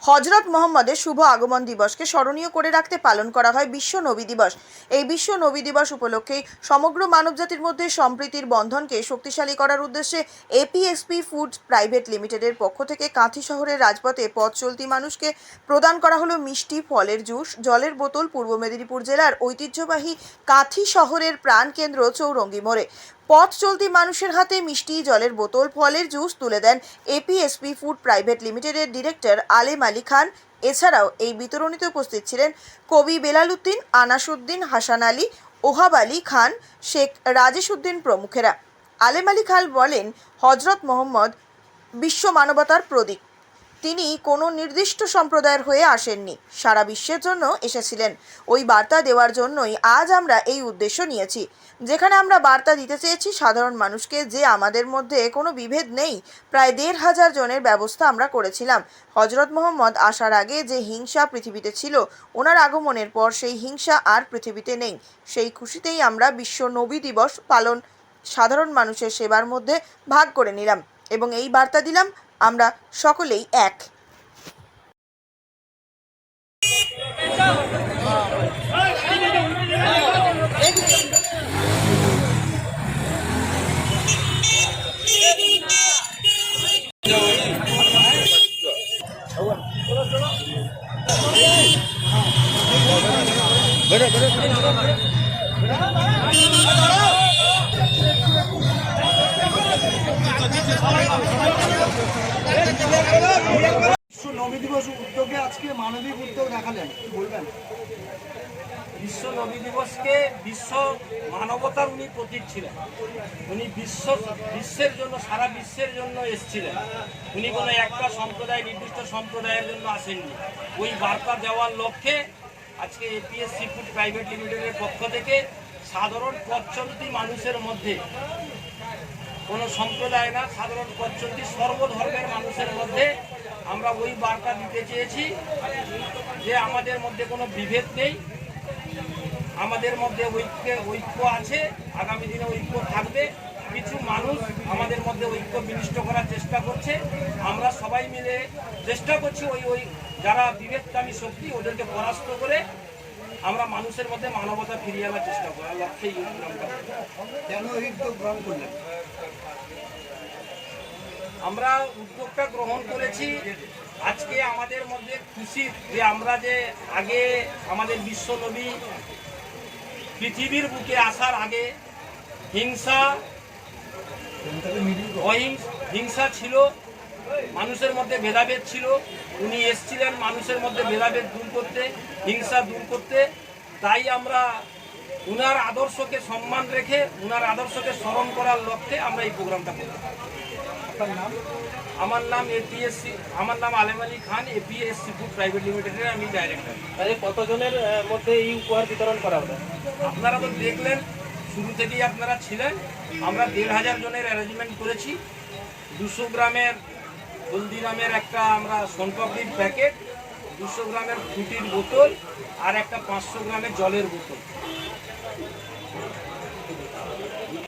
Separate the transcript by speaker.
Speaker 1: হজরত মোহাম্মদের শুভ আগমন দিবসকে স্মরণীয় করে রাখতে পালন করা হয় বিশ্ব নবী দিবস। এই বিশ্ব নবী দিবস উপলক্ষে সমগ্র মানবজাতির মধ্যে সম্প্রীতির বন্ধনকে শক্তিশালী করার উদ্দেশ্যে এপিএসপি ফুড প্রাইভেট লিমিটেডের পক্ষ থেকে কাঁথি শহরের রাজপথে পথ চলতি মানুষকে প্রদান করা হলো মিষ্টি, ফলের জুস, জলের বোতল পূর্ব মেদিনীপুর জেলার ঐতিহ্যবাহী কাঁথি শহরের প্রাণকেন্দ্র চৌরঙ্গি মোড়ে। পথ চলতি মানুষের হাতে মিষ্টি, জলের বোতল, ফলের জুস তুলে দেন এপিএসপি ফুড প্রাইভেট লিমিটেডের ডিরেক্টর আলেম আলী খান। এছাড়াও এই বিতরণীতে উপস্থিত ছিলেন কবি বেলাল উদ্দিন, আনাস উদ্দিন, হাসান আলী, ওহাব আলী খান, শেখ রাজেশ উদ্দিন প্রমুখেরা। আলেম আলী খান বলেন, হজরত মোহাম্মদ বিশ্ব মানবতার প্রতীক। তিনি কোনো নির্দিষ্ট সম্প্রদায়ের হয়ে আসেননি, সারা বিশ্বের জন্য এসেছিলেন। ওই বার্তা দেওয়ার জন্যই আজ আমরা এই উদ্দেশ্য নিয়েছি, যেখানে আমরা বার্তা দিতে চেয়েছি সাধারণ মানুষকে যে আমাদের মধ্যে কোনো বিভেদ নেই। প্রায় ১,৫০০ জনের ব্যবস্থা আমরা করেছিলাম। হজরত মোহাম্মদ আসার আগে যে হিংসা পৃথিবীতে ছিল, ওনার আগমনের পর সেই হিংসা আর পৃথিবীতে নেই। সেই খুশিতেই আমরা বিশ্ব নবী দিবস পালন সাধারণ মানুষের সেবার মধ্যে ভাগ করে নিলাম এবং এই বার্তা দিলাম, আমরা সকলেই এক।
Speaker 2: বিশ্ব নবী দিবস উদ্যোগে আজকে মানবিক উদ্যোগ দেখালেন, কি বলবেন?
Speaker 3: বিশ্ব নবী দিবসকে বিশ্ব মানবতার উনি প্রতীক ছিলেন। উনি বিশ্বের জন্য, সারা বিশ্বের জন্য এসেছিলেন। উনি কোনো একটা সম্প্রদায়, নির্দিষ্ট সম্প্রদায়ের জন্য আসেননি। ওই বার্তা দেওয়ার লক্ষ্যে আজকে এপিএসসি ফুড প্রাইভেট লিমিটেডের পক্ষ থেকে সাধারণ পথচলতি মানুষের মধ্যে, কোনো সম্প্রদায় না, সাধারণ পথচলতি সর্বধর্মের মানুষের মধ্যে আমরা ওই বার্তা দিতে চেয়েছি যে আমাদের মধ্যে কোনো বিভেদ নেই, আমাদের মধ্যে ঐক্য আছে, আগামী দিনে ঐক্য থাকবে। কিছু মানুষ আমাদের মধ্যে ঐক্য বিনষ্ট করার চেষ্টা করছে, আমরা সবাই মিলে চেষ্টা করছি ওই যারা বিভেদকামী শক্তি, ওদেরকে পরাস্ত করে আমরা মানুষের মধ্যে মানবতা ফিরিয়ে আনার চেষ্টা করার লক্ষ্যে এই উদ্যোগটা।
Speaker 2: কেন এই উদ্যোগ গ্রহণ করলেন?
Speaker 3: আমরা উদ্যোগটা গ্রহণ করেছি আজকে আমাদের মধ্যে খুশি যে আমরা যে আগে আমাদের বিশ্ব নবী পৃথিবীর বুকে আসার আগে হিংসা ছিল, মানুষের মধ্যে ভেদাভেদ ছিল। উনি এসেছিলেন মানুষের মধ্যে ভেদাভেদ দূর করতে, হিংসা দূর করতে। তাই আমরা উনার আদর্শকে সম্মান রেখে, উনার আদর্শকে স্মরণ করার লক্ষ্যে আমরা এই প্রোগ্রামটা করি। আমার নাম আলেম Ali Khan, APS-C food private লিমিটেডের আমি ডাইরেক্টর।
Speaker 4: কতজনের মধ্যে এই উপহার বিতরণ করা হবে?
Speaker 3: আপনারা তো দেখলেন, শুরু থেকেই আপনারা ছিলেন। আমরা ১,৫০০ জনের অ্যারেঞ্জমেন্ট করেছি। ২০০ গ্রামের হলদিরামের একটা আমরা সোনপাপড়ির প্যাকেট, ২০০ গ্রামের ফ্রুটির বোতল আর একটা ৫০০ গ্রামের জলের বোতল